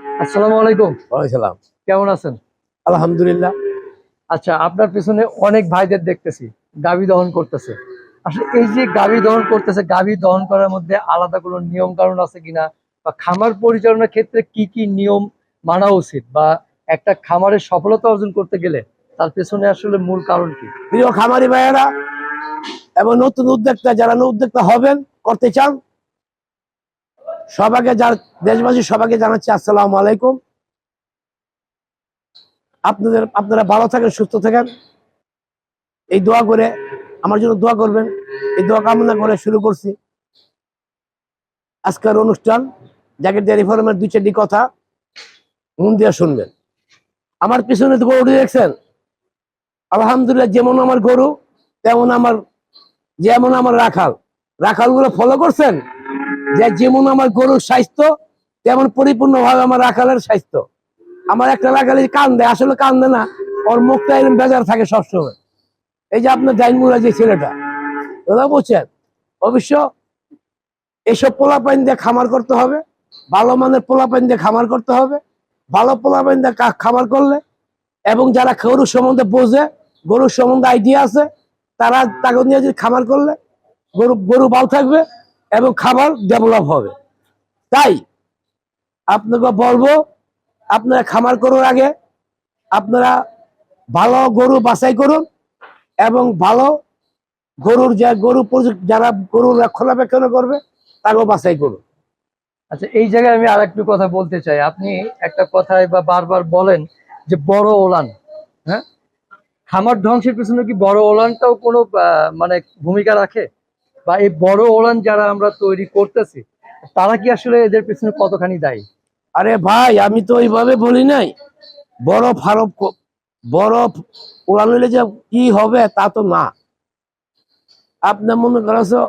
আসসালামু আলাইকুম। ওয়ালাইকুম। কেমন আছেন? আলহামদুলিল্লাহ। আচ্ছা, আপনার পিছনে অনেক ভাইদের দেখতেছি গাভী দহন করতেছে। আসলে এই যে গাভী দহন করতেছে, গাভী দহন করার মধ্যে আলাদা কোনো নিয়ম কানুন আছে কিনা, বা খামার পরিচালনার ক্ষেত্রে কি কি নিয়ম মানা উচিত, বা একটা খামারের সফলতা অর্জন করতে গেলে তার পেছনে আসলে মূল কারণ কি? প্রিয় খামারি ভাইয়েরা এবং নতুন উদ্যোক্তা, যারা উদ্যোক্তা হবেন, করতে চান, সবাইকে, যার দেশবাসী সবাইকে জানাচ্ছি আসসালামু আলাইকুম। আপনারা ভালো থাকেন, সুস্থ থাকেন, এই দোয়া করে আমার জন্য দোয়া করবেন। এই দোয়া কামনা করে শুরু করছি আজকের অনুষ্ঠান। জাকির ডেয়ারি ফার্মের 2-4টি কথা মন দিয়ে শুনবেন। আমার পিছনে তো গরু দেখছেন, আলহামদুলিল্লাহ। যেমন আমার গরু যেমন আমার রাখালগুলো ফলো করছেন, যে যেমন আমার গরুর স্বাস্থ্য তেমন পরিপূর্ণভাবে আমার রাখালের স্বাস্থ্য। আমার একটা রাখালে কান্দে, আসলে কান্দে না, ওর মুখটা এরকম বেজার থাকে সবসময়। এই যে আপনার ডাইনমুরা যে ছেলেটা, ওরা বলছেন, অবশ্য এসব পোলাপাইন দিয়ে খামার করতে হবে, ভালো মানের পোলাপাইন দিয়ে খামার করতে হবে। ভালো পোলাপাইন দিয়ে খামার করলে, এবং যারা গরুর সম্বন্ধে বোঝে, গরুর সম্বন্ধে আইডিয়া আছে, তারা তাকে নিয়ে যদি খামার করলে গরু ভালো থাকবে এবং খাবার ডেভেলপ হবে। তাই আপনাকে বলবো, আপনারা খামার করার আগে আপনারা ভালো গরু বাছাই করুন, এবং ভালো যারা গরুর রক্ষণাবেক্ষণ করবে তাকেও বাছাই করুন। আচ্ছা, এই জায়গায় আমি আরেকটু কথা বলতে চাই। আপনি একটা কথায় বা বারবার বলেন যে বড় ওলান, হ্যাঁ, খামার ধ্বংসের পিছনে কি বড় ওলানটাও কোনো মানে ভূমিকা রাখে? বা এই বড় ওলান যারা আমরা তৈরি করতেছি, তারা কি আসলে এদের পিছনে কতখানি দায়ী? আরে ভাই, আমি তো ওইভাবে বলি নাই। বড় ফার্ম, বড় ওলান হইলে যে কি হবে তা তো না। আপনার মনে করছো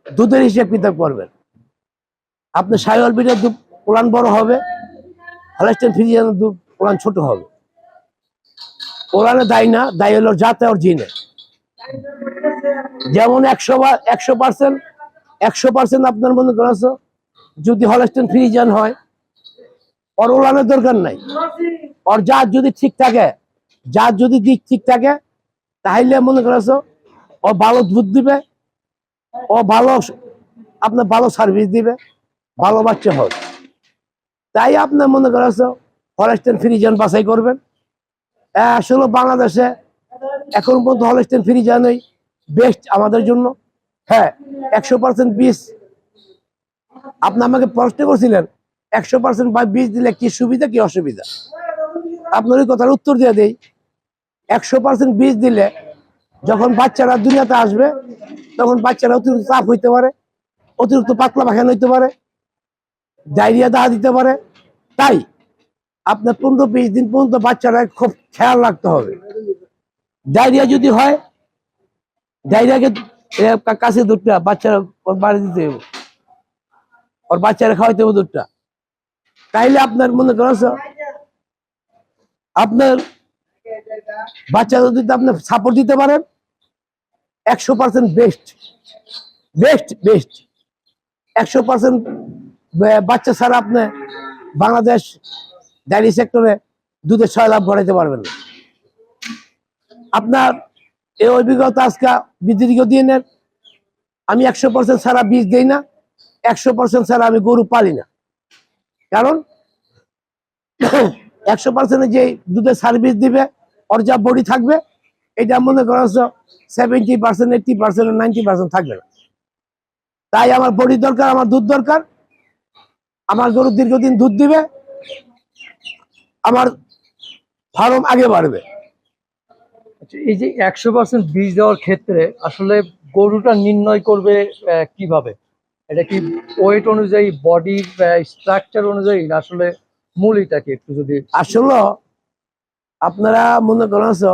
দুধের হিসেব কিতাব করবেন, আপনার সাইওয়াল বিটের দুধ ওলান বড় হবে, হলস্টাইন ফ্রিজিয়ানের দুধ ওলান ছোট হবে। ওলানে দায়ী না, দায়ী হলো জাতে ওর জিনে। যেমন 100% আপনার মনে করছো যদি হলস্টাইন ফ্রিজিয়ান হয়, ওর ওলানের দরকার নাই। ওর জাত যদি ঠিক থাকে, জাত যদি দিক ঠিক থাকে, তাহলে মনে করছো ও ভালো দুধ দিবে, ও আপনার ভালো সার্ভিস দিবে, ভালো বাচ্চা হবে। তাই আপনার মনে করছো হলস্টাইন ফ্রিজিয়ান বাছাই করবেন। আসলে বাংলাদেশে এখন পর্যন্ত হলস্টাইন ফ্রিজিয়ানই বেস্ট আমাদের জন্য। হ্যাঁ, 100% বীজ। আপনি আমাকে প্রশ্ন করছিলেন 100% বীজ দিলে কি সুবিধা কি অসুবিধা। আপনার ওই কথার উত্তর দিয়ে দেই। 100% বীজ দিলে যখন বাচ্চারা দুনিয়াতে আসবে, তখন বাচ্চারা অতিরিক্ত চাপ হইতে পারে, অতিরিক্ত পাতলা পায়খানা হইতে পারে, ডায়রিয়া দেখা দিতে পারে। তাই আপনার 15-20 দিন পর্যন্ত বাচ্চারা খুব খেয়াল রাখতে হবে। ডায়রিয়া যদি হয়, ডায়রিয়াকে কাছে দুধটা বাচ্চারা বাড়ি দিতে হবে, ওর বাচ্চারা খাওয়াইতে হবে দুধটা। তাইলে আপনার মনে করছো আপনার বাচ্চারা যদি আপনি সাপোর্ট দিতে পারেন, 100% বেস্ট বেস্ট বেস্ট 100% বাচ্চা ছাড়া আপনি বাংলাদেশ ডেয়ারি সেক্টরে দুধের 6 লাখ বাড়াইতে পারবেন না। আপনার এই অভিজ্ঞতা আজকে দীর্ঘ দিনের। আমি 100% ছাড়া বীজ দেই না, 100% ছাড়া আমি গরু পালি না। কারণ 100% যে দুধের সার্ভিস দিবে, ওর যা বডি থাকবে, এটা মনে করছো 70%, 80%, 90% থাকবে না। তাই আমার বডি দরকার, আমার দুধ দরকার। আমার গরু দীর্ঘদিন দুধ দিবে, আমার ফার্ম আগে বাড়বে। আচ্ছা, এই যে 100% বীজ দেওয়ার ক্ষেত্রে আসলে গরুটা নির্ণয় করবে কিভাবে? এটা কি ওয়েট অনুযায়ী, বডির স্ট্রাকচার অনুযায়ী, না আসলে মূলটা কি একটু যদি? আসলে আপনারা মনে করছো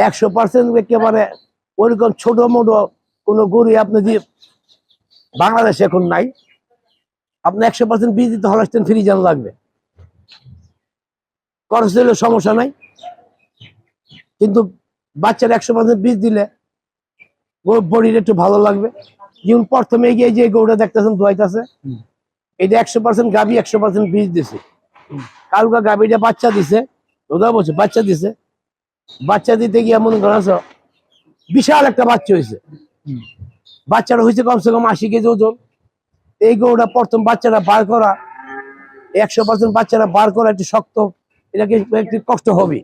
100% একেবারে ওইরকম ছোট মোটো কোনো গরু আপনি দিয়ে বাংলাদেশে এখন নাই। আপনি 100% বীজ দিতে হলস্টাইন ফ্রিজিয়ান লাগবে, খরচ দিলে সমস্যা নাই। কিন্তু বাচ্চার 100% বীজ দিলে বডির একটু ভালো লাগবে। যেমন প্রথমে গিয়ে যে গরুটা দেখতেছেন দোয়াইতেছে, এটা 100% গাভী, 100% বীজ দিছে। কালকা গাভীটা বাচ্চা দিছে, ওটা বলছে বাচ্চা দিছে। বাচ্চা দিতে গিয়ে মনে করেন বিশাল একটা বাচ্চা হয়েছে। বাচ্চাটা হয়েছে কমসে কম 80 কেজি ওজন। এই গরুটা প্রথম বাচ্চাটা বার করা, 100% বাচ্চারা বার করা একটু শক্ত, এটাকে একটু কষ্ট হবে।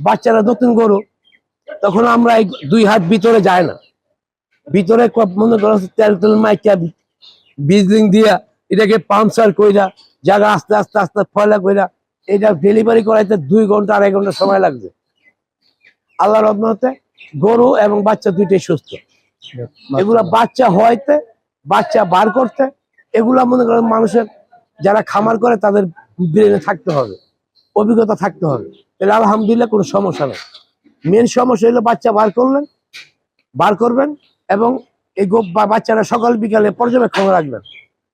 বাচ্চারা নতুন গরু, তখন আমরা এই 2 হাত ভিতরে যায় না, ভিতরে মনে করেন তেল তেল মাইকা বিজলিং দিয়া এটাকে পাম্পচার কইরা জায়গা আস্তে আস্তে আস্তে ফয়লা কইরা এটা ডেলিভারি করাইতে 2 ঘন্টা 2.5 ঘন্টা সময় লাগছে। আল্লাহর রহমতে গরু এবং বাচ্চা দুইটাই সুস্থ। এগুলা বাচ্চা হইতে, বাচ্চা বার করতে, এগুলা মনে করেন মানুষের যারা খামার করে তাদের ব্রেনে থাকতে হবে, অভিজ্ঞতা থাকতে হবে। তাহলে আলহামদুলিল্লাহ কোনো সমস্যা নেই। মেন সমস্যা হলো বাচ্চা বার করবেন এবং এই বাচ্চারা সকাল বিকালে পর্যবেক্ষণ রাখবেন।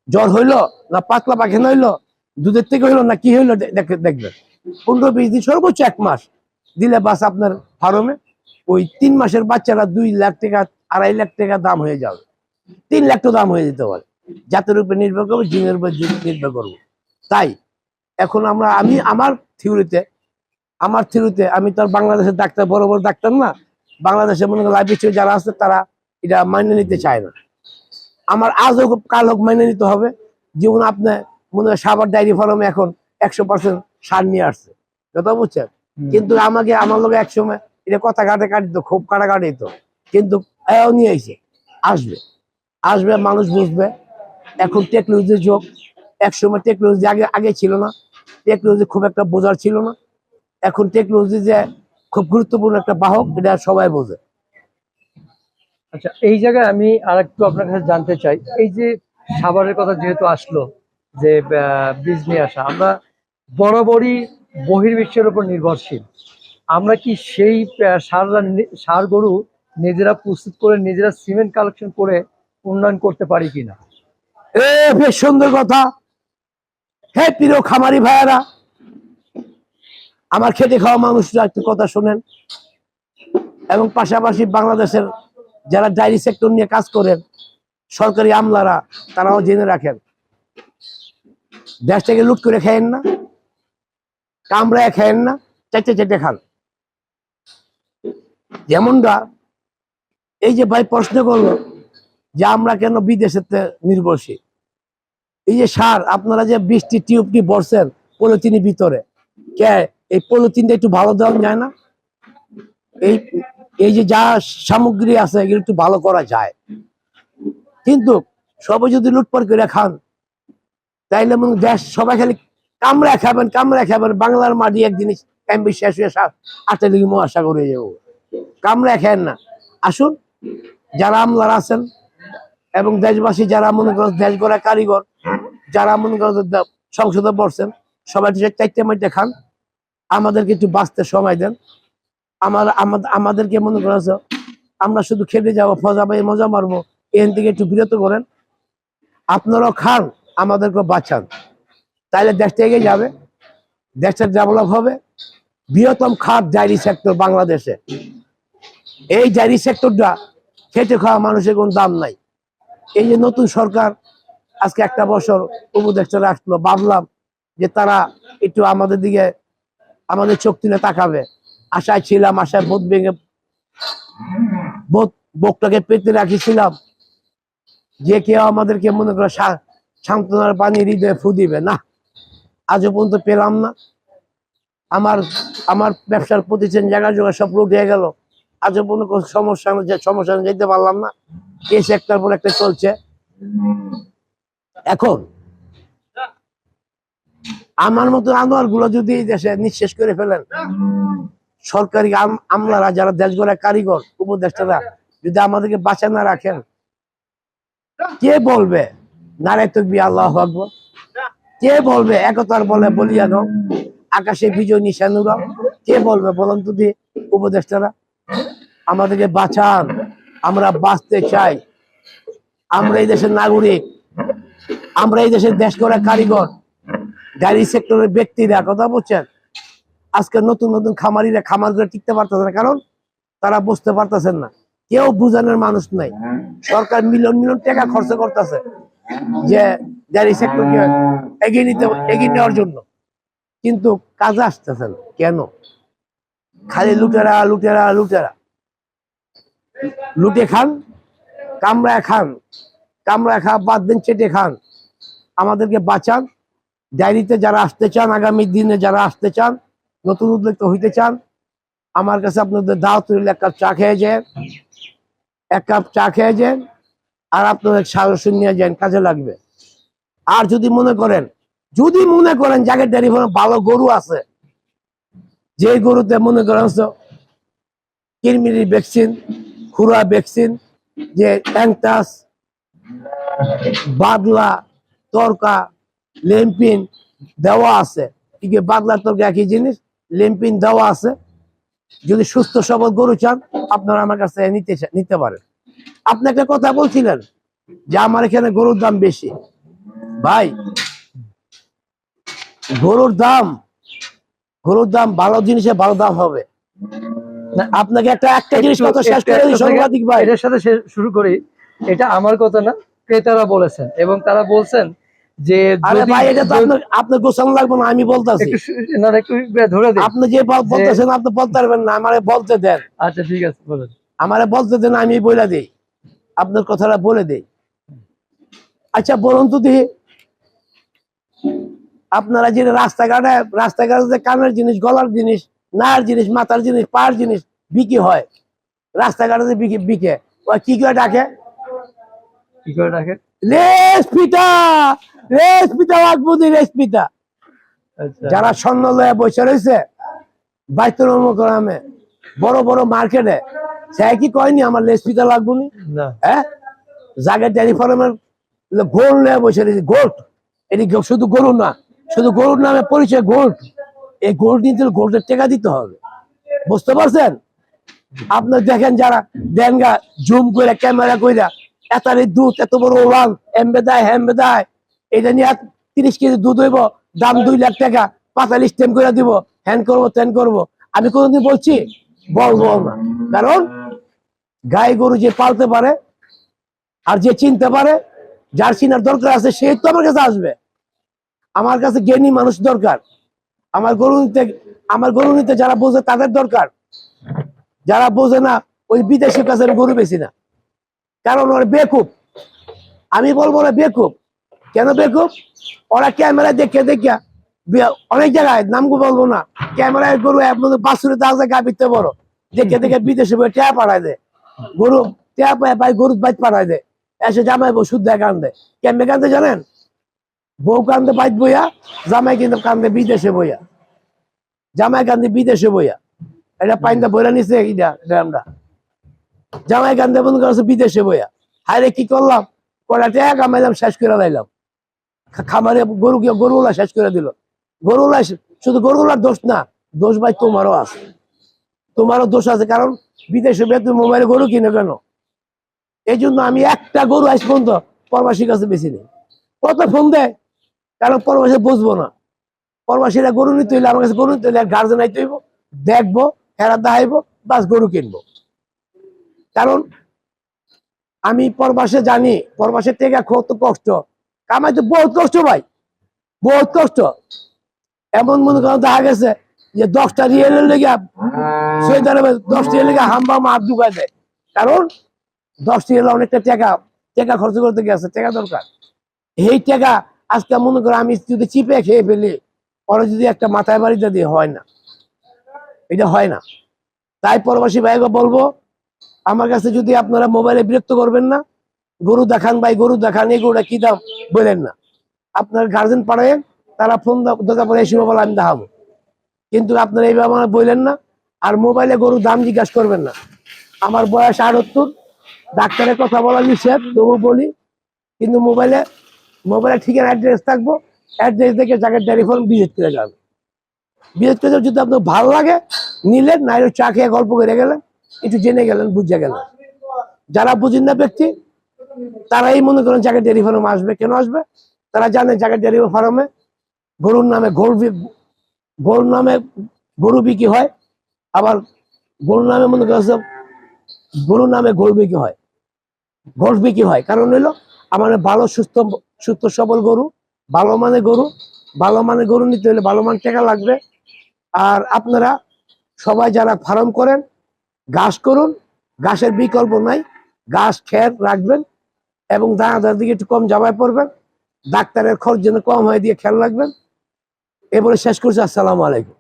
জ্বর হইলো না পাতলা পায়খানা হইলো, দুধের থেকে হইলো না কি হইলো দেখবেন। 15-20 দিন, সর্বোচ্চ 1 মাস দিলে বাস আপনার ফার্মে ওই 3 মাসের বাচ্চারা 2 লাখ টাকা 2.5 লাখ টাকা দাম হয়ে যাবে, 3 লাখ টাকা দাম হয়ে যেতে পারে। জাতের উপর নির্ভর করবো, জিনের উপর নির্ভর করবো। তাই এখন আমি আমার থিওরিতে আমি তো আর বাংলাদেশের ডাক্তার, বড় বড় ডাক্তার না। বাংলাদেশের মনে করেন লাইফ যারা আছে তারা এটা মাইনে নিতে চায় না। আমার আজও কাল হোক মাইনে নিতে হবে। যেমন আপনার মনে হয় সাভার ডায়েরি ফার্মে এখন 100% সার নিয়ে আসছে, কথা বুঝছেন। কিন্তু আমার লোক একসময় এটা কথা কাটিত, খুব কাটাকাটি তো, কিন্তু এও নিয়ে আসবে মানুষ বুঝবে। এখন টেকনোলজির যুগ। একসময় টেকনোলজি আগে ছিল না, টেকনোলজি খুব একটা বোঝার ছিল না। এখন টেকনোলজি যে খুব গুরুত্বপূর্ণ একটা বাহক, এটা সবাই বোঝে। আচ্ছা, এই জায়গায় আমি আরেকটু আপনার কাছে জানতে চাই, এই যে সাভারের কথা যেহেতু আসলো, যে বীজ নিয়ে আসা, আমরা বরাবরই বহির্বিশ্বের উপর নির্ভরশীল। আমরা কি সেই সার গরু নিজেরা প্রস্তুত করে, নিজেরা সিমেন্ট কালেকশন করে উন্নয়ন করতে পারি কিনা? বেশ সুন্দর কথা। হ্যাঁ প্রিয় খামারি ভাইয়ারা, আমার খেটে খাওয়া মানুষরা একটু কথা শোনেন, এবং পাশাপাশি বাংলাদেশের যারা ডায়েরি সেক্টর নিয়ে কাজ করেন, সরকারি আমলারা, তারাও জেনে রাখেন, দেশটাকে লুট করে খায়েন না, কামড়ায় খায়েন না, চেটে খান। যেমনটা এই যে ভাই প্রশ্ন করলো যে আমরা কেন বিদেশেতে নির্ভরশীল। এই যে সার আপনারা যে 20টি টিউব কি ভরছেন পলিথিনের ভিতরে, কে এই পলিথিনটা একটু ভালো দেওয়া যায় না? এই যে যা সামগ্রী আছে এগুলো একটু ভালো করা যায়, কিন্তু সবাই যদি লুটপাট করে খান তাইলে দেশ সবাই খালি কামড়া খাবেন। বাংলার মাটি একদিন এমবি শেষ হয়ে 8 লিগি মহাসাগর হয়ে যাবো। কামড়া খায়েন না। আসুন, যারা আমলার আছেন এবং দেশবাসী যারা মনে করেন দেশ গড়া কারিগর, যারা মনে করেন সংসদে বসছেন, সবাই 4টে মাইটে খান, আমাদেরকে একটু বাঁচতে সময় দেন। আমাদেরকে মনে করেছ আমরা শুধু খেতে যাবো, ফজা পাই মজা মারবো, এখান থেকে একটু বিরত করেন। আপনারাও খান, আমাদেরকে বাঁচান, তাইলে দেশটা এগিয়ে যাবে, দেশটা ডেভেলপ হবে। বৃহত্তম খাত ডায়েরি সেক্টর বাংলাদেশে। এই ডায়েরি সেক্টরটা খেটে খাওয়া মানুষের কোনো দাম নাই। এই যে নতুন সরকার আজকে 1 বছর উপদেষ্টারা আসলো, ভাবলাম যে তারা একটু আমাদের দিকে, আমাদের চোখ তুলে তাকাবে। আশায় ছিলাম, আশায় বুকটাকে পেতে রাখিছিলাম যে কেউ আমাদেরকে মনে করে সান্ত্বনার পানি হৃদয়ে ফু দিবে না। আজও পর্যন্ত পেলাম না। আমার ব্যবসার প্রতিষ্ঠান জায়গা জোগা সব লুট হয়ে গেল। আজও পর্যন্ত সমস্যা যেতে পারলাম না। কেস একটার পর একটা চলছে। এখন আমার মতো আনোয়ার গুলো যদি দেশে নিঃশেষ করে ফেলেন, সরকারি আমলারা যারা দেশ গড়া কারিগর, উপদেষ্টারা যদি আমাদেরকে বাঁচা না রাখেন, কে বলবে নারায়ে তাকবীর আল্লাহু আকবার? কে বলবে একতার বলে বলিয়া দাও, আকাশে বিজয় নিশান উড়াও? কে বলবে বলেন তো দিয়ে? উপদেষ্টারা আমাদেরকে বাঁচান, আমরা বাঁচতে চাই। আমরা এই দেশের নাগরিক, আমরা এই দেশের দেশ গড়া কারিগর, ডায়েরি সেক্টরের ব্যক্তিরা, কথা বলছেন। আজকে নতুন নতুন খামারিরা খামার করে টিকতে পারতেছে না, কারণ তারা বুঝতে পারতেছেন না, কেউ বুঝানোর মানুষ নাই। সরকার মিলিয়ন টাকা খরচ করতেছে, যে ডেয়ারি সেক্টরকে এগিয়ে নেওয়ার জন্য, কিন্তু কাজে আসতেছেন কেন? খালি লুটেরা লুটেরা লুটেরা, লুটে খান, কামড়ায় খান, কামড়ায় খা, বাদ দিন চেটে খান। আমাদেরকে বাঁচান। ডায়েরিতে যারা আসতে চান, আগামী দিনে যারা আসতে চান, নতুন উদ্যোক্তা হইতে চান, আমার কাছে আপনাদের দাওয়াত রইল, এক কাপ চা খেয়ে যান, এক কাপ চা খেয়ে যান, আর আপনাদের সাজেশন নিয়ে যান, কাজে লাগবে। আর যদি মনে করেন জায়গার ডেয়ারি ফার্মে ভালো গরু আছে, যে গরুতে মনে করেন কিরমিরি ভ্যাকসিন, খুরা ভ্যাকসিন, যে ট্যাংটাস, বাদলা, তরকা, লেম্পিন দেওয়া আছে, ঠিক আছে, বাদলা তরকা একই জিনিস, লেম্পিন দেওয়া আছে। যদি সুস্থ সবল গরু চান, আপনারা আমার কাছে নিতে পারেন। আপনি একটা কথা বলছিলেন যে আমার এখানে গরুর দাম বেশি। ভাই, গরুর দাম ভালো জিনিসে ভালো দাম হবে। না, আপনাকে একটা জিনিস কথা শেষ করে দিই, একটা সাংবাদিক ভাই। এটার সাথে শুরু করি। এটা আমার কথা না, ক্রেতারা বলেছেন, এবং তারা বলছেন যে আরে ভাই, এটা তো আপনার গোছানো লাগবে না, আমি বলতেছি। একটু ধরে দিন। আপনি যে বলতেছেন আপনি বলতে পারবেন না, আমারে বলতে দেন। আচ্ছা ঠিক আছে, বলেন। আমারে বলতে দেন, আমি বলে দিই, আপনার কথাটা বলে দিই। আচ্ছা বলুন তো দেখি, আপনারা যে রাস্তাঘাটে যে কানের জিনিস, গলার জিনিস, নায়ের জিনিস, মাথার জিনিস, পায়ের জিনিস বিক্রি হয়, রাস্তাঘাটে যে বিকে, ওই কি করে ডাকে? কি করে রাখে? রেসপিটা, রেসপিটা লাগবুদি, রেসপিটা। আচ্ছা, যারা স্বর্ণ লয়ে বসে রয়েছে বাইতুল মোকাররমে, বড় বড় মার্কেটে, সে কি কয়নি আমার রেসপিটা লাগবুনি? না, হ্যাঁ, জায়গায় ডেয়ারি ফার্মের গোল্ড লয়ে বসে রয়েছে, গোল্ড। এটি শুধু গরু না, শুধু গরুর নামে পরিচয় গোল্ড। এই গোল্ড নিতে গোল্ডের টাকা দিতে হবে, বুঝতে পারছেন? আপনার দেখেন যারা দেনগা জুম করে ক্যামেরা কইরা এতারে দুধ, এত বড় ওলান, এমবে দেয়, এটা নিয়ে 30 কেজি দুধ হইব, দাম 2 লাখ টাকা, 45 স্টেম করে দিব, হ্যান করবো ত্যান করবো। আমি কোনোদিন বলবো না, কারণ গাই গরু যে পালতে পারে আর যে চিনতে পারে, যার চিনার দরকার আছে, সে তো আমার কাছে আসবে। আমার কাছে জ্ঞানী মানুষ দরকার। আমার গরু নিতে যারা বোঝে তাদের দরকার। যারা বোঝে না, ওই বিদেশের কাছে আমি গরু বেশি না, কারণ ওরা বেকুব। আমি বলবো না বেকুব, কেন বেকুব? ওরা ক্যামেরা দেখে অনেক জায়গায়, নামগু বলবো না, ক্যামেরায় গরু বাসুরে দাঁড়া গাবিতে বড় দেখে বিদেশে টেয়া পাঠায় দেয়, গরু টেয়া পায় ভাই, গরু বাইক পাঠায় দেয়, এসে জামাই বউ শুদ্ধ কান্দে। কেমনে কান্দে জানেন? বউ কান্দে বাইক বইয়া, জামাই কিন্তু কান্দে বিদেশে বইয়া, জামাই কান্দে বিদেশে বইয়া। এটা পাইনটা বইরা নিছে ড্রামটা, জামাই কান্দে বন্ধ করছে বিদেশে বইয়া। হায়রে কি করলাম, কটা টাকা কামাইলাম, শেষ করে লাইলাম। খামারে গরুগুলা শেষ করে দিল। গরুগুলা শুধু গরুগুলার দোষ না, দোষ ভাই তোমারও আছে, তোমারও দোষ আছে, কারণ বিদেশে তুমি মোবাইলে গরু কিনে কেন? এই জন্য আমি একটা গরু আজ পর্যন্ত প্রবাসীর কাছে বেশি নেই। কত ফোন দেয়, কারণ প্রবাসী বুঝবো না। প্রবাসীরা গরু নিতে হইলে আমার কাছে গরু নিতে হইলে গার্জেন আইতে হইব, দেখবো, হেরা দেখাইবো, বাস গরু কিনবো। কারণ আমি প্রবাসে জানি, প্রবাসের থেকে কত কষ্ট, কামাইতে বহুত কষ্ট ভাই, বহুত কষ্ট। এমন মনে করেন দেখা গেছে যে 10টা রিয়েলের লেগে সৌদি আরবে 10টা রিয়েল লেগে হাম্বা হাত ঢুকায় দেয়, কারণ 10টা রিয়েল অনেকটা টাকা খরচ করতে গেছে, টাকা দরকার। এই টাকা আজকে মনে করো আমি যদি চিপে খেয়ে ফেলি, পরে যদি একটা মাথায় বাড়িতে দিয়ে হয় না, এটা হয় না। তাই প্রবাসী ভাইকে বলবো, আমার কাছে যদি আপনারা মোবাইলে বিরক্ত করবেন না, গরু দেখান ভাই, গরু দেখান, এই গরুটা কি দাম বলেন না, আপনার গার্জেন পাঠায়েন, তারা ফোন দরকার পরে এই সময় বলে আমি দেখাবো, কিন্তু আপনারা এইভাবে আমার বললেন না। আর মোবাইলে গরু দাম জিজ্ঞাসা করবেন না। আমার বয়স 78, ডাক্তারের কথা বলা নিষেধ, তবু বলি, কিন্তু মোবাইলে ঠিকানা অ্যাড্রেস থাকবো, অ্যাড্রেস দেখে জায়গার ডেয়ারি ফার্ম ভিজিট করে যাবে। ভিজিট করে যদি আপনার ভালো লাগে নিলেন, না চা খেয়ে গল্প করে গেলেন, একটু জেনে গেলেন, বুঝে গেলেন। যারা বুঝেন না ব্যক্তি, তারাই মনে করেন জায়গার ডেয়ারি ফার্মে আসবে। কেন আসবে? তারা জানে জায়গার ডেয়ারি ফার্মে গরুর নামে গরু বিক্রি হয়, আবার গরুর নামে মনে করছে গরুর নামে গরু বিক্রি হয়, গোশ বিক্রি হয়। কারণ হইলো আমার ভালো সুস্থ সুস্থ সবল গরু, ভালো মানে গরু, ভালো মানে গরু নিতে হলে ভালো মান টাকা লাগবে। আর আপনারা সবাই যারা ফার্ম করেন ঘাস করুন, ঘাসের বিকল্প নাই, ঘাস খের রাখবেন এবং দানাদার দিকে একটু কম জামায় পড়বেন, ডাক্তারের খরচ যেন কম হয় দিয়ে খেয়াল রাখবেন। এবারে শেষ করছি, আসসালামু আলাইকুম।